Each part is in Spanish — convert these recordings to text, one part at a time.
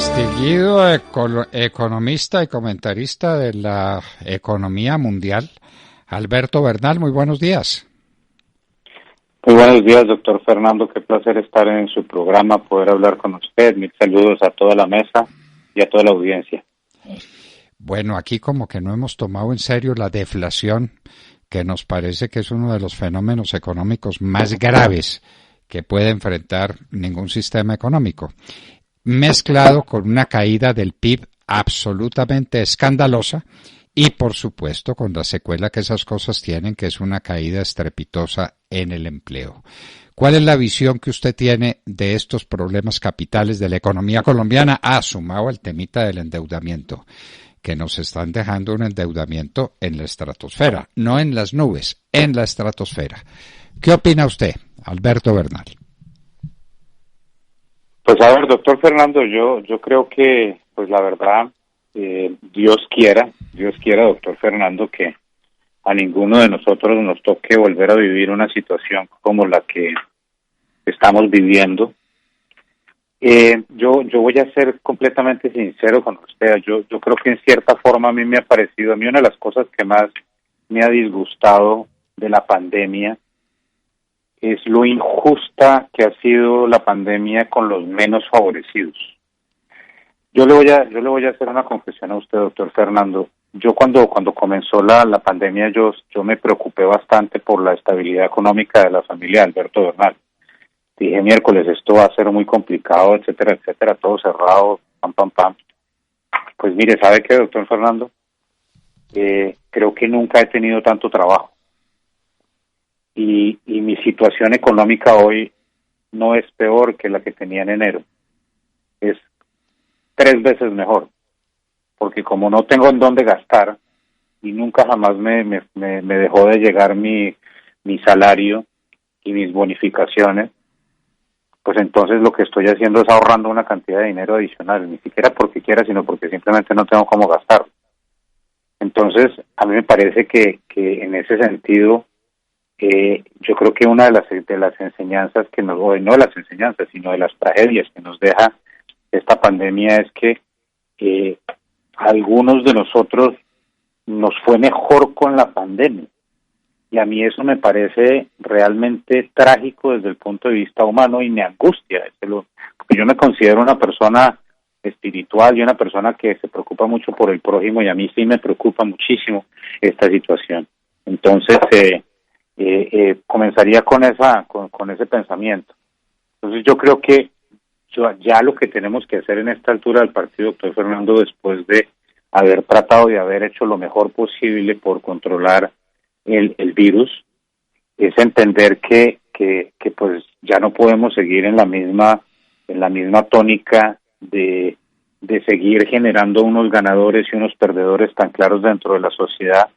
Distinguido economista y comentarista de la economía mundial, Alberto Bernal, muy buenos días. Muy buenos días, doctor Fernando. Qué placer estar en su programa, poder hablar con usted. Mis saludos a toda la mesa y a toda la audiencia. Bueno, aquí como que no hemos tomado en serio la deflación, que nos parece que es uno de los fenómenos económicos más graves que puede enfrentar ningún sistema económico, mezclado con una caída del PIB absolutamente escandalosa y, por supuesto, con la secuela que esas cosas tienen, que es una caída estrepitosa en el empleo. ¿Cuál es la visión que usted tiene de estos problemas capitales de la economía colombiana, sumado al temita del endeudamiento, que nos están dejando un endeudamiento en la estratosfera, no en las nubes, en la estratosfera? ¿Qué opina usted, Alberto Bernal? Pues a ver, doctor Fernando, yo creo que, pues la verdad, Dios quiera, doctor Fernando, que a ninguno de nosotros nos toque volver a vivir una situación como la que estamos viviendo. Yo voy a ser completamente sincero con usted. Yo creo que en cierta forma a mí una de las cosas que más me ha disgustado de la pandemia es lo injusta que ha sido la pandemia con los menos favorecidos. Yo le voy a hacer una confesión a usted, doctor Fernando. Yo cuando comenzó la pandemia, yo me preocupé bastante por la estabilidad económica de la familia de Alberto Bernal. Dije, miércoles, esto va a ser muy complicado, etcétera, todo cerrado, pam. Pues mire, ¿sabe qué, doctor Fernando? Creo que nunca he tenido tanto trabajo. Y mi situación económica hoy no es peor que la que tenía en enero. Es 3 veces mejor. Porque como no tengo en dónde gastar, y nunca jamás me dejó de llegar mi salario y mis bonificaciones, pues entonces lo que estoy haciendo es ahorrando una cantidad de dinero adicional, ni siquiera porque quiera, sino porque simplemente no tengo cómo gastar. Entonces, a mí me parece que en ese sentido, yo creo que una de las enseñanzas que nos, no de las enseñanzas, sino de las tragedias que nos deja esta pandemia es que a algunos de nosotros nos fue mejor con la pandemia. Y a mí eso me parece realmente trágico desde el punto de vista humano y me angustia. Porque yo me considero una persona espiritual y una persona que se preocupa mucho por el prójimo, y a mí sí me preocupa muchísimo esta situación. Entonces, comenzaría con ese pensamiento. Entonces yo creo que ya lo que tenemos que hacer en esta altura del partido, doctor Fernando, después de haber tratado de haber hecho lo mejor posible por controlar el virus, es entender que pues ya no podemos seguir en la misma tónica de seguir generando unos ganadores y unos perdedores tan claros dentro de la sociedad,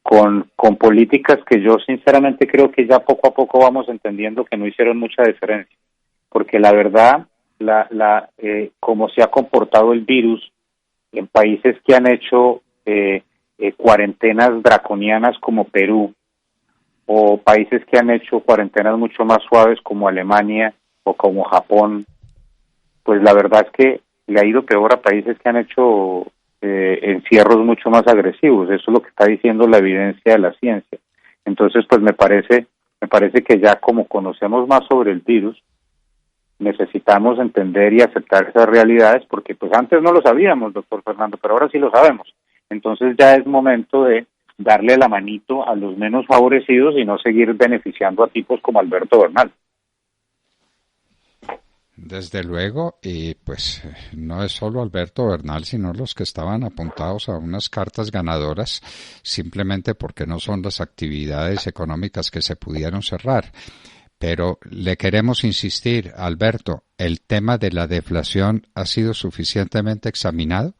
con políticas que yo sinceramente creo que ya poco a poco vamos entendiendo que no hicieron mucha diferencia, porque la verdad, como se ha comportado el virus en países que han hecho cuarentenas draconianas como Perú, o países que han hecho cuarentenas mucho más suaves como Alemania o como Japón, pues la verdad es que le ha ido peor a países que han hecho encierros mucho más agresivos. Eso es lo que está diciendo la evidencia de la ciencia. Entonces, pues me parece que ya como conocemos más sobre el virus, necesitamos entender y aceptar esas realidades, porque pues antes no lo sabíamos, doctor Fernando, pero ahora sí lo sabemos. Entonces ya es momento de darle la manito a los menos favorecidos y no seguir beneficiando a tipos como Alberto Bernal. Desde luego, y pues no es solo Alberto Bernal, sino los que estaban apuntados a unas cartas ganadoras simplemente porque no son las actividades económicas que se pudieron cerrar. Pero le queremos insistir, Alberto, ¿el tema de la deflación ha sido suficientemente examinado?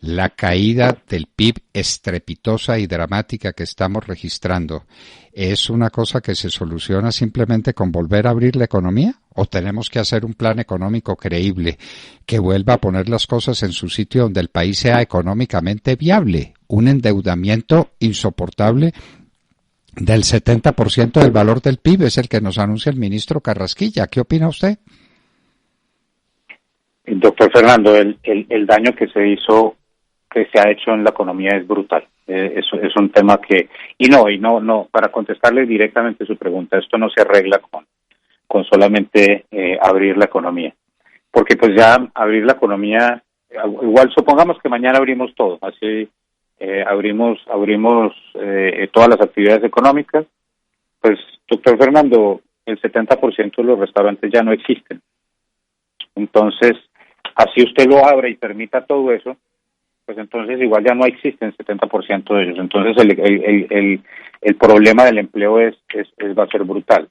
La caída del PIB estrepitosa y dramática que estamos registrando, ¿es una cosa que se soluciona simplemente con volver a abrir la economía? ¿O tenemos que hacer un plan económico creíble que vuelva a poner las cosas en su sitio donde el país sea económicamente viable? Un endeudamiento insoportable del 70% del valor del PIB es el que nos anuncia el ministro Carrasquilla. ¿Qué opina usted? Doctor Fernando, el daño que se ha hecho en la economía es brutal. Eso es un tema que, para contestarle directamente su pregunta, esto no se arregla con solamente abrir la economía. Porque pues ya abrir la economía, igual supongamos que mañana abrimos todo, así abrimos todas las actividades económicas, pues doctor Fernando, el 70% de los restaurantes ya no existen. Entonces, así usted lo abra y permita todo eso, pues entonces igual ya no existen 70% de ellos. Entonces el problema del empleo va a ser brutal.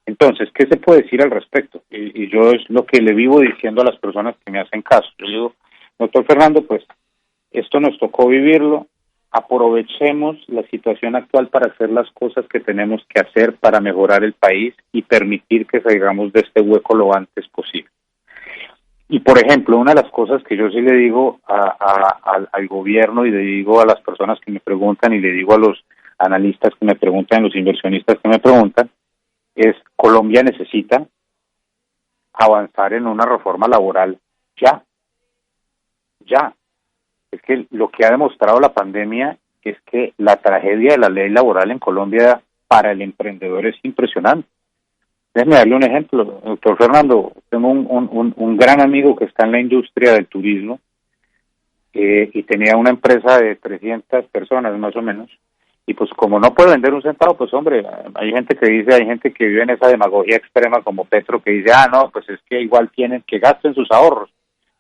Entonces, ¿qué se puede decir al respecto? Y yo es lo que le vivo diciendo a las personas que me hacen caso. Yo digo, doctor Fernando, pues esto nos tocó vivirlo, aprovechemos la situación actual para hacer las cosas que tenemos que hacer para mejorar el país y permitir que salgamos de este hueco lo antes posible. Y por ejemplo, una de las cosas que yo sí le digo al gobierno y le digo a las personas que me preguntan y le digo a los analistas que me preguntan, los inversionistas que me preguntan, es Colombia necesita avanzar en una reforma laboral ya. Es que lo que ha demostrado la pandemia es que la tragedia de la ley laboral en Colombia para el emprendedor es impresionante. Déjeme darle un ejemplo, doctor Fernando. Tengo un gran amigo que está en la industria del turismo y tenía una empresa de 300 personas más o menos. Y pues como no puede vender un centavo, pues hombre, hay gente que vive en esa demagogia extrema como Petro que dice, no, pues es que igual tienen que gasten sus ahorros.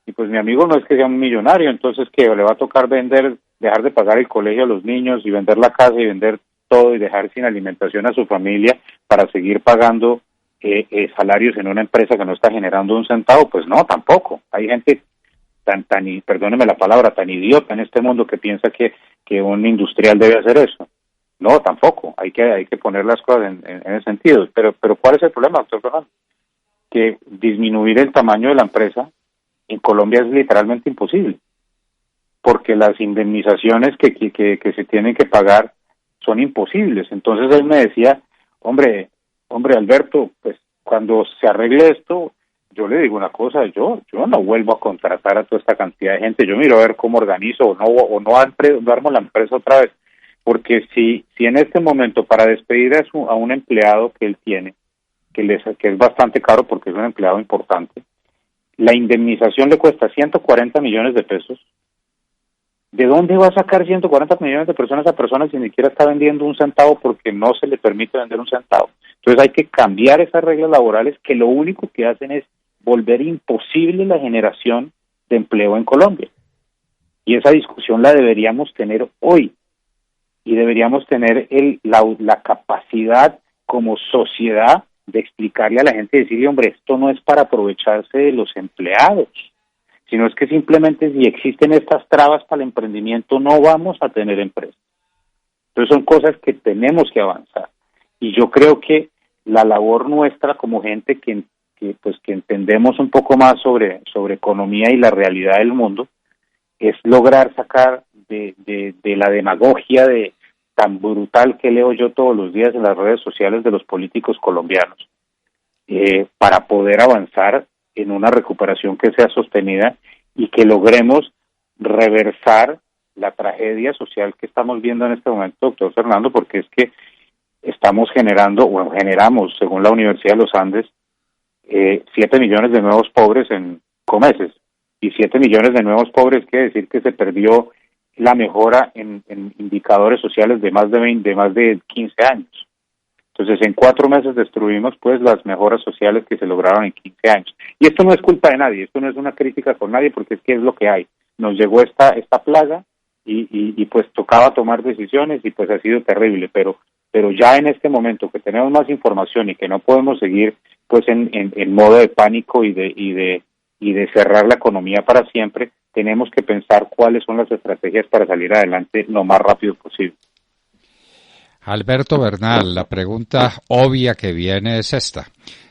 Y pues mi amigo no es que sea un millonario, entonces que le va a tocar dejar de pagar el colegio a los niños y vender la casa y vender todo y dejar sin alimentación a su familia para seguir pagando salarios en una empresa que no está generando un centavo. Pues no, tampoco. Hay gente perdóneme la palabra, tan idiota en este mundo que piensa que un industrial debe hacer eso. No, tampoco. Hay que poner las cosas en ese sentido. Pero ¿cuál es el problema, doctor Fernando? Que disminuir el tamaño de la empresa en Colombia es literalmente imposible, porque las indemnizaciones que se tienen que pagar son imposibles. Entonces él me decía, hombre Alberto, pues cuando se arregle esto, yo le digo una cosa, yo no vuelvo a contratar a toda esta cantidad de gente, yo miro a ver cómo organizo o no armo la empresa otra vez, porque si en este momento para despedir a un empleado que él tiene, que es bastante caro porque es un empleado importante, la indemnización le cuesta 140 millones de pesos, ¿de dónde va a sacar 140 millones de personas a personas si ni siquiera está vendiendo un centavo porque no se le permite vender un centavo? Entonces hay que cambiar esas reglas laborales que lo único que hacen es volver imposible la generación de empleo en Colombia. Y esa discusión la deberíamos tener hoy. Y deberíamos tener la capacidad como sociedad de explicarle a la gente y decirle, hombre, esto no es para aprovecharse de los empleados, sino es que simplemente si existen estas trabas para el emprendimiento no vamos a tener empresas. Entonces son cosas que tenemos que avanzar. Y yo creo que la labor nuestra como gente que entendemos un poco más sobre economía y la realidad del mundo es lograr sacar de la demagogia tan brutal que leo yo todos los días en las redes sociales de los políticos colombianos para poder avanzar en una recuperación que sea sostenida y que logremos reversar la tragedia social que estamos viendo en este momento, doctor Fernando, porque es que generamos, según la Universidad de los Andes, 7 millones de nuevos pobres en meses. Y 7 millones de nuevos pobres quiere decir que se perdió la mejora en indicadores sociales de más de 15 años. Entonces, en 4 meses destruimos pues las mejoras sociales que se lograron en 15 años. Y esto no es culpa de nadie, esto no es una crítica con nadie, porque es que es lo que hay. Nos llegó esta plaga y pues tocaba tomar decisiones y pues ha sido terrible, pero ya en este momento que tenemos más información y que no podemos seguir pues en modo de pánico y de cerrar la economía para siempre, tenemos que pensar cuáles son las estrategias para salir adelante lo más rápido posible. Alberto Bernal, la pregunta obvia que viene es esta.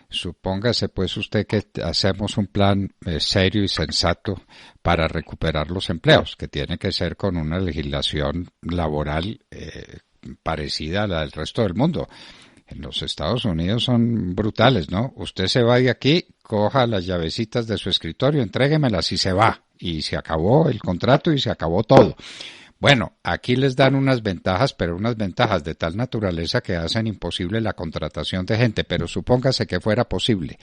Supóngase pues usted que hacemos un plan serio y sensato para recuperar los empleos, que tiene que ser con una legislación laboral parecida a la del resto del mundo. En los Estados Unidos son brutales, ¿no? Usted se va de aquí coja las llavecitas de su escritorio, entréguemelas y se va. Y se acabó el contrato y se acabó todo. Bueno, aquí les dan unas ventajas, pero unas ventajas de tal naturaleza que hacen imposible la contratación de gente, pero supóngase que fuera posible.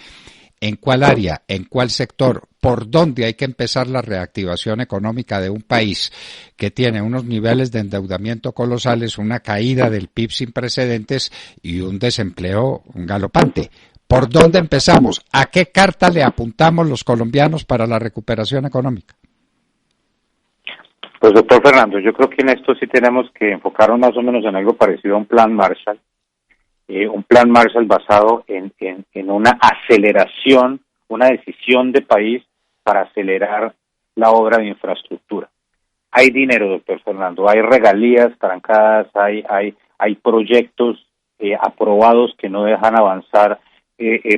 ¿En cuál área, en cuál sector, por dónde hay que empezar la reactivación económica de un país que tiene unos niveles de endeudamiento colosales, una caída del PIB sin precedentes y un desempleo galopante? ¿Por dónde empezamos? ¿A qué carta le apuntamos los colombianos para la recuperación económica? Pues doctor Fernando, yo creo que en esto sí tenemos que enfocarnos más o menos en algo parecido a un plan Marshall basado en una aceleración, una decisión de país para acelerar la obra de infraestructura. Hay dinero, doctor Fernando, hay regalías trancadas, hay proyectos aprobados que no dejan avanzar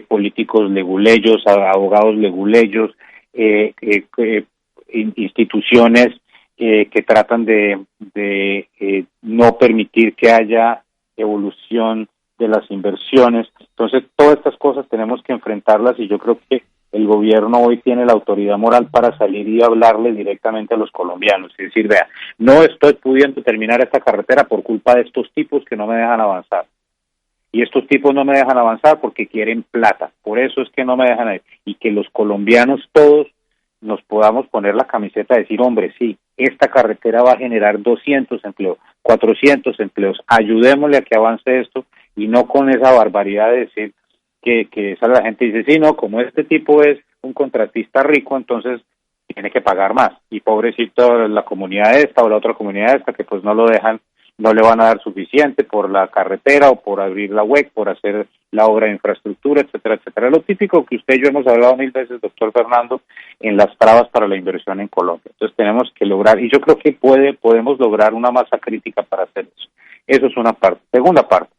políticos leguleyos, abogados leguleyos, instituciones que tratan de no permitir que haya evolución de las inversiones. Entonces, todas estas cosas tenemos que enfrentarlas y yo creo que el gobierno hoy tiene la autoridad moral para salir y hablarle directamente a los colombianos y decir, vea, no estoy pudiendo terminar esta carretera por culpa de estos tipos que no me dejan avanzar. Y estos tipos no me dejan avanzar porque quieren plata. Por eso es que no me dejan ir. Y que los colombianos todos nos podamos poner la camiseta y decir, hombre, sí, esta carretera va a generar 200 empleos, 400 empleos. Ayudémosle a que avance esto y no con esa barbaridad de decir que sale la gente y dice, sí, no, como este tipo es un contratista rico, entonces tiene que pagar más. Y pobrecito la comunidad esta o la otra comunidad esta que pues no lo dejan, no le van a dar suficiente por la carretera o por abrir la WEC, por hacer la obra de infraestructura, etcétera, etcétera. Lo típico que usted y yo hemos hablado 1000 veces, doctor Fernando, en las trabas para la inversión en Colombia. Entonces tenemos que lograr, y yo creo que podemos lograr una masa crítica para hacer eso. Eso es una parte. Segunda parte,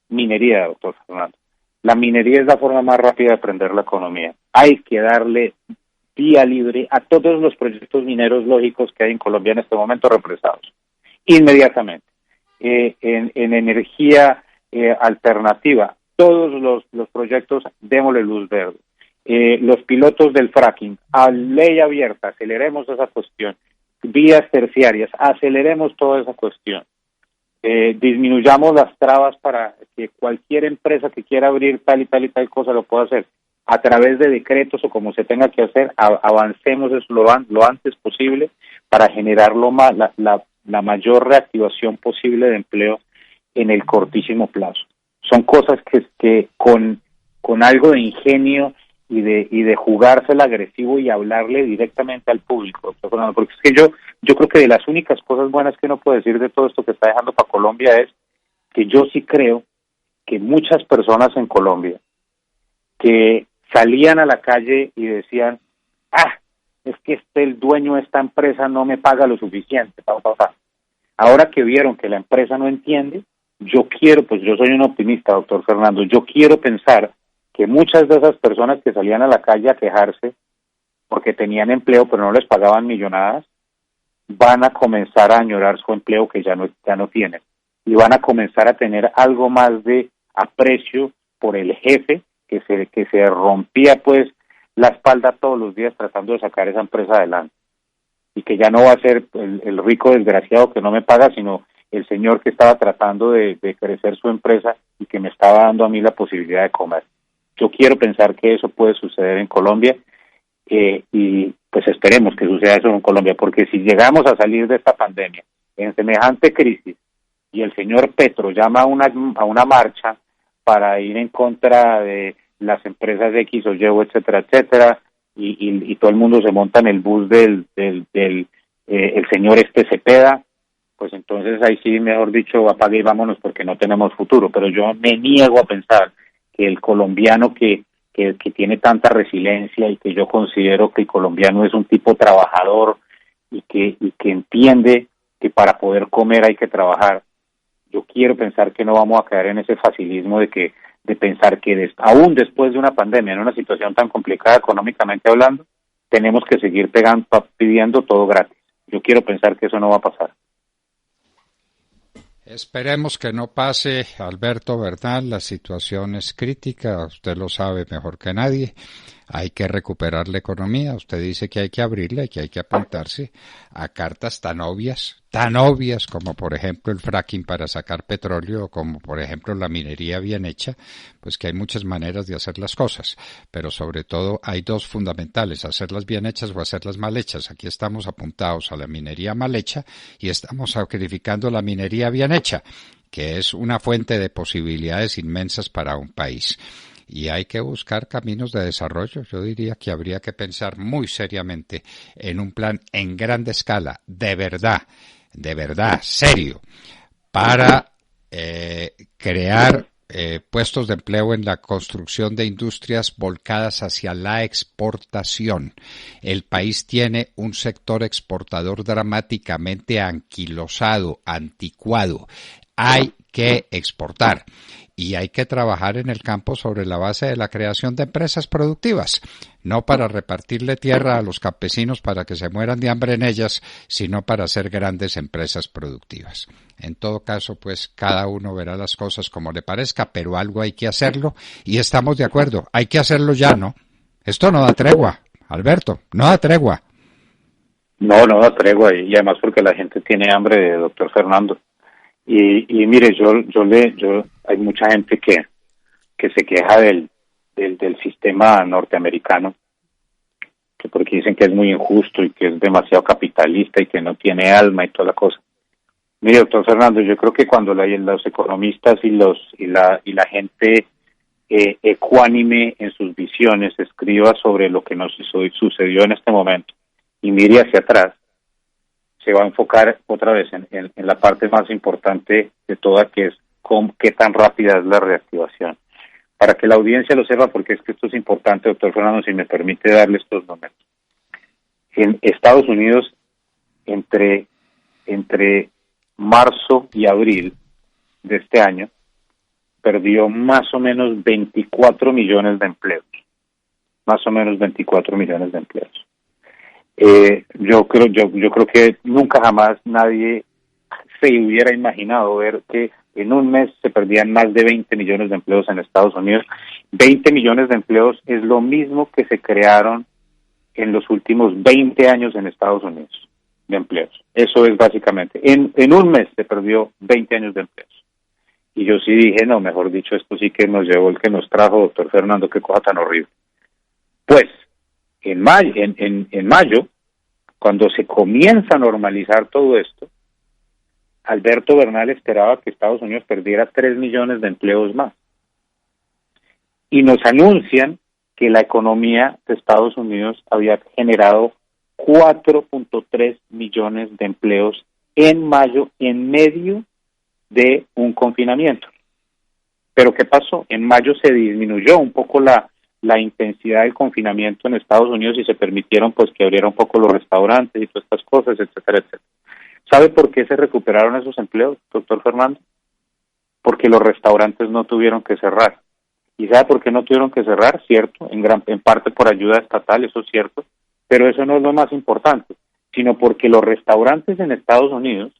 minería, doctor Fernando. La minería es la forma más rápida de prender la economía. Hay que darle vía libre a todos los proyectos mineros lógicos que hay en Colombia en este momento represados. Inmediatamente. En energía alternativa, todos los proyectos, démosle luz verde. Los pilotos del fracking, a ley abierta, aceleremos esa cuestión. Vías terciarias, aceleremos toda esa cuestión. Disminuyamos las trabas para que cualquier empresa que quiera abrir tal y tal y tal cosa lo pueda hacer. A través de decretos o como se tenga que hacer, avancemos eso lo antes posible para generar la mayor reactivación posible de empleo en el cortísimo plazo. Son cosas que con algo de ingenio y de jugársela agresivo y hablarle directamente al público, doctor Fernando, porque es que yo creo que de las únicas cosas buenas que uno puede decir de todo esto que está dejando para Colombia es que yo sí creo que muchas personas en Colombia que salían a la calle y decían, es que el dueño de esta empresa no me paga lo suficiente, Ahora que vieron que la empresa no entiende, yo soy un optimista, doctor Fernando, yo quiero pensar que muchas de esas personas que salían a la calle a quejarse porque tenían empleo pero no les pagaban millonadas, van a comenzar a añorar su empleo que ya no tienen y van a comenzar a tener algo más de aprecio por el jefe que se rompía pues la espalda todos los días tratando de sacar esa empresa adelante y que ya no va a ser el rico desgraciado que no me paga, sino el señor que estaba tratando de crecer su empresa y que me estaba dando a mí la posibilidad de comer. Yo quiero pensar que eso puede suceder en Colombia y pues esperemos que suceda eso en Colombia, porque si llegamos a salir de esta pandemia en semejante crisis y el señor Petro llama a una marcha para ir en contra de las empresas X o Y, etcétera, etcétera, y todo el mundo se monta en el bus del el señor Cepeda, pues entonces ahí sí, mejor dicho, apague y vámonos porque no tenemos futuro. Pero yo me niego a pensar que el colombiano que tiene tanta resiliencia y que yo considero que el colombiano es un tipo trabajador y que entiende que para poder comer hay que trabajar, yo quiero pensar que no vamos a caer en ese facilismo de pensar que aún después de una pandemia, en una situación tan complicada económicamente hablando, tenemos que seguir pidiendo todo gratis. Yo quiero pensar que eso no va a pasar. Esperemos que no pase, Alberto Bernal, la situación es crítica, usted lo sabe mejor que nadie. Hay que recuperar la economía. Usted dice que hay que abrirla y que hay que apuntarse a cartas tan obvias como por ejemplo el fracking para sacar petróleo, o como por ejemplo la minería bien hecha, pues que hay muchas maneras de hacer las cosas, pero sobre todo hay dos fundamentales: hacerlas bien hechas o hacerlas mal hechas. Aquí estamos apuntados a la minería mal hecha y estamos sacrificando la minería bien hecha, que es una fuente de posibilidades inmensas para un país. Y hay que buscar caminos de desarrollo. Yo diría que habría que pensar muy seriamente en un plan en grande escala, de verdad, serio, para crear puestos de empleo en la construcción de industrias volcadas hacia la exportación. El país tiene un sector exportador dramáticamente anquilosado, anticuado. Hay que exportar y hay que trabajar en el campo sobre la base de la creación de empresas productivas, no para repartirle tierra a los campesinos para que se mueran de hambre en ellas, sino para hacer grandes empresas productivas. En todo caso, pues cada uno verá las cosas como le parezca, pero algo hay que hacerlo y estamos de acuerdo, hay que hacerlo ya, ¿no? Esto no da tregua, Alberto, no da tregua. No, no da tregua, y además porque la gente tiene hambre, doctor Fernando. Y mire, hay mucha gente que se queja del sistema norteamericano, que porque dicen que es muy injusto y que es demasiado capitalista y que no tiene alma y toda la cosa. Mire, doctor Fernando, yo creo que cuando los economistas y la gente ecuánime en sus visiones escriba sobre lo que nos sucedió en este momento y mire hacia atrás, se va a enfocar otra vez en la parte más importante de toda, que es qué tan rápida es la reactivación. Para que la audiencia lo sepa, porque es que esto es importante, doctor Fernando, si me permite darle estos números. En Estados Unidos, entre marzo y abril de este año, perdió más o menos 24 millones de empleos. Más o menos 24 millones de empleos. Yo creo que nunca jamás nadie se hubiera imaginado ver que en un mes se perdían más de 20 millones de empleos en Estados Unidos. 20 millones de empleos es lo mismo que se crearon en los últimos 20 años en Estados Unidos de empleos. Eso es básicamente. En un mes se perdió 20 años de empleos. Y yo sí dije, no, mejor dicho, esto sí que nos llevó el que nos trajo, doctor Fernando, qué cosa tan horrible. Pues, en mayo, cuando se comienza a normalizar todo esto, Alberto Bernal esperaba que Estados Unidos perdiera 3 millones de empleos más. Y nos anuncian que la economía de Estados Unidos había generado 4.3 millones de empleos en mayo, en medio de un confinamiento. Pero ¿qué pasó? En mayo se disminuyó un poco la intensidad del confinamiento en Estados Unidos y se permitieron pues que abriera un poco los restaurantes y todas estas cosas, etcétera, etcétera. ¿Sabe por qué se recuperaron esos empleos, doctor Fernando? Porque los restaurantes no tuvieron que cerrar. ¿Y sabe por qué no tuvieron que cerrar? Cierto, en parte por ayuda estatal, eso es cierto, pero eso no es lo más importante, sino porque los restaurantes en Estados Unidos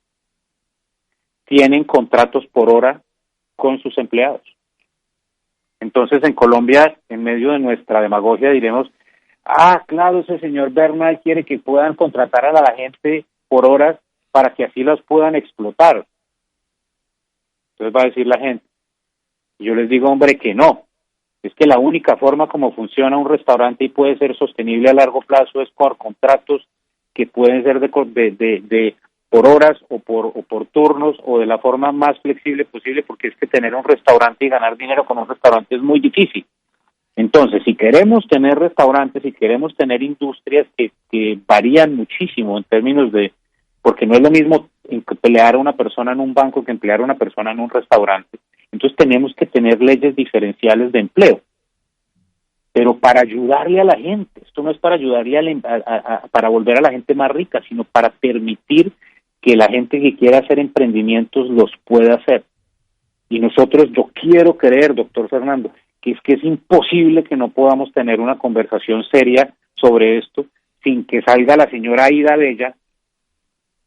tienen contratos por hora con sus empleados. Entonces, en Colombia, en medio de nuestra demagogia, diremos, claro, ese señor Bernal quiere que puedan contratar a la gente por horas para que así las puedan explotar. Entonces va a decir la gente. Y yo les digo, hombre, que no. Es que la única forma como funciona un restaurante y puede ser sostenible a largo plazo es por contratos que pueden ser de por horas o por turnos o de la forma más flexible posible, porque es que tener un restaurante y ganar dinero con un restaurante es muy difícil. Entonces, si queremos tener restaurantes, si queremos tener industrias que varían muchísimo en términos de, porque no es lo mismo emplear a una persona en un banco que emplear a una persona en un restaurante, entonces tenemos que tener leyes diferenciales de empleo, pero para ayudarle a la gente. Esto no es para ayudarle para volver a la gente más rica, sino para permitir que la gente que quiera hacer emprendimientos los pueda hacer. Y nosotros, yo quiero creer, doctor Fernando, que es imposible que no podamos tener una conversación seria sobre esto sin que salga la señora Aida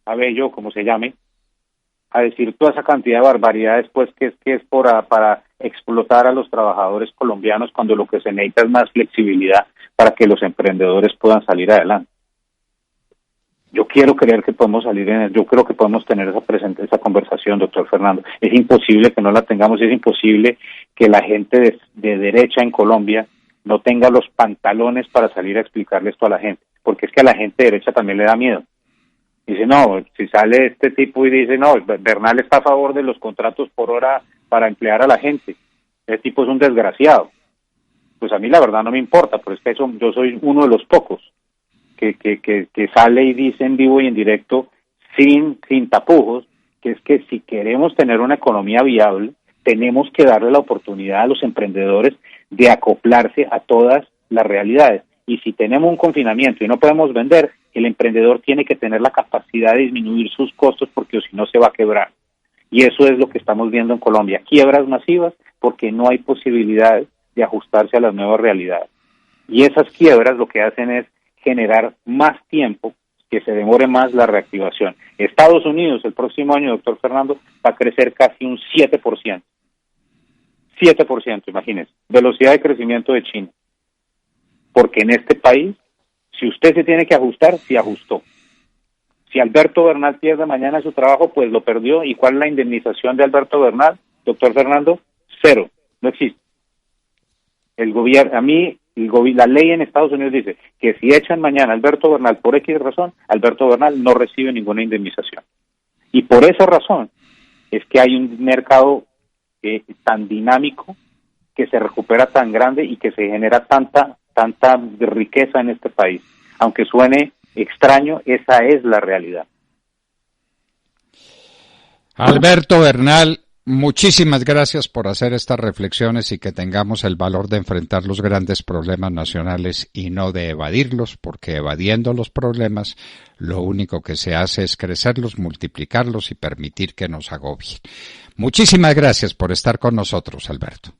Abello, como se llame, a decir toda esa cantidad de barbaridades, pues que es para explotar a los trabajadores colombianos, cuando lo que se necesita es más flexibilidad para que los emprendedores puedan salir adelante. Yo quiero creer que podemos yo creo que podemos tener esa conversación, doctor Fernando. Es imposible que no la tengamos, es imposible que la gente de derecha en Colombia no tenga los pantalones para salir a explicarle esto a la gente, porque es que a la gente de derecha también le da miedo. Dice, no, si sale este tipo y dice, no, Bernal está a favor de los contratos por hora para emplear a la gente, ese tipo es un desgraciado. Pues a mí la verdad no me importa, pero es que yo soy uno de los pocos que sale y dice en vivo y en directo, sin tapujos, que es que si queremos tener una economía viable, tenemos que darle la oportunidad a los emprendedores de acoplarse a todas las realidades. Y si tenemos un confinamiento y no podemos vender, el emprendedor tiene que tener la capacidad de disminuir sus costos, porque si no se va a quebrar. Y eso es lo que estamos viendo en Colombia, quiebras masivas porque no hay posibilidades de ajustarse a las nuevas realidades. Y esas quiebras lo que hacen es generar más tiempo, que se demore más la reactivación. Estados Unidos el próximo año, doctor Fernando, va a crecer casi un 7%. 7%, imagínense. Velocidad de crecimiento de China. Porque en este país, si usted se tiene que ajustar, se ajustó. Si Alberto Bernal pierde mañana su trabajo, pues lo perdió. ¿Y cuál es la indemnización de Alberto Bernal, doctor Fernando? 0, no existe. El gobierno, la ley en Estados Unidos dice que si echan mañana a Alberto Bernal por X razón, Alberto Bernal no recibe ninguna indemnización. Y por esa razón es que hay un mercado tan dinámico, que se recupera tan grande y que se genera tanta riqueza en este país. Aunque suene extraño, esa es la realidad. Alberto Bernal, muchísimas gracias por hacer estas reflexiones y que tengamos el valor de enfrentar los grandes problemas nacionales y no de evadirlos, porque evadiendo los problemas lo único que se hace es crecerlos, multiplicarlos y permitir que nos agobien. Muchísimas gracias por estar con nosotros, Alberto.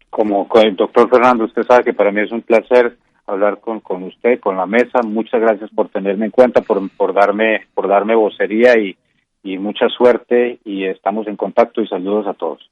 Como con el doctor Fernando, usted sabe que para mí es un placer hablar con usted, con la mesa. Muchas gracias por tenerme en cuenta, por darme vocería y mucha suerte, y estamos en contacto y saludos a todos.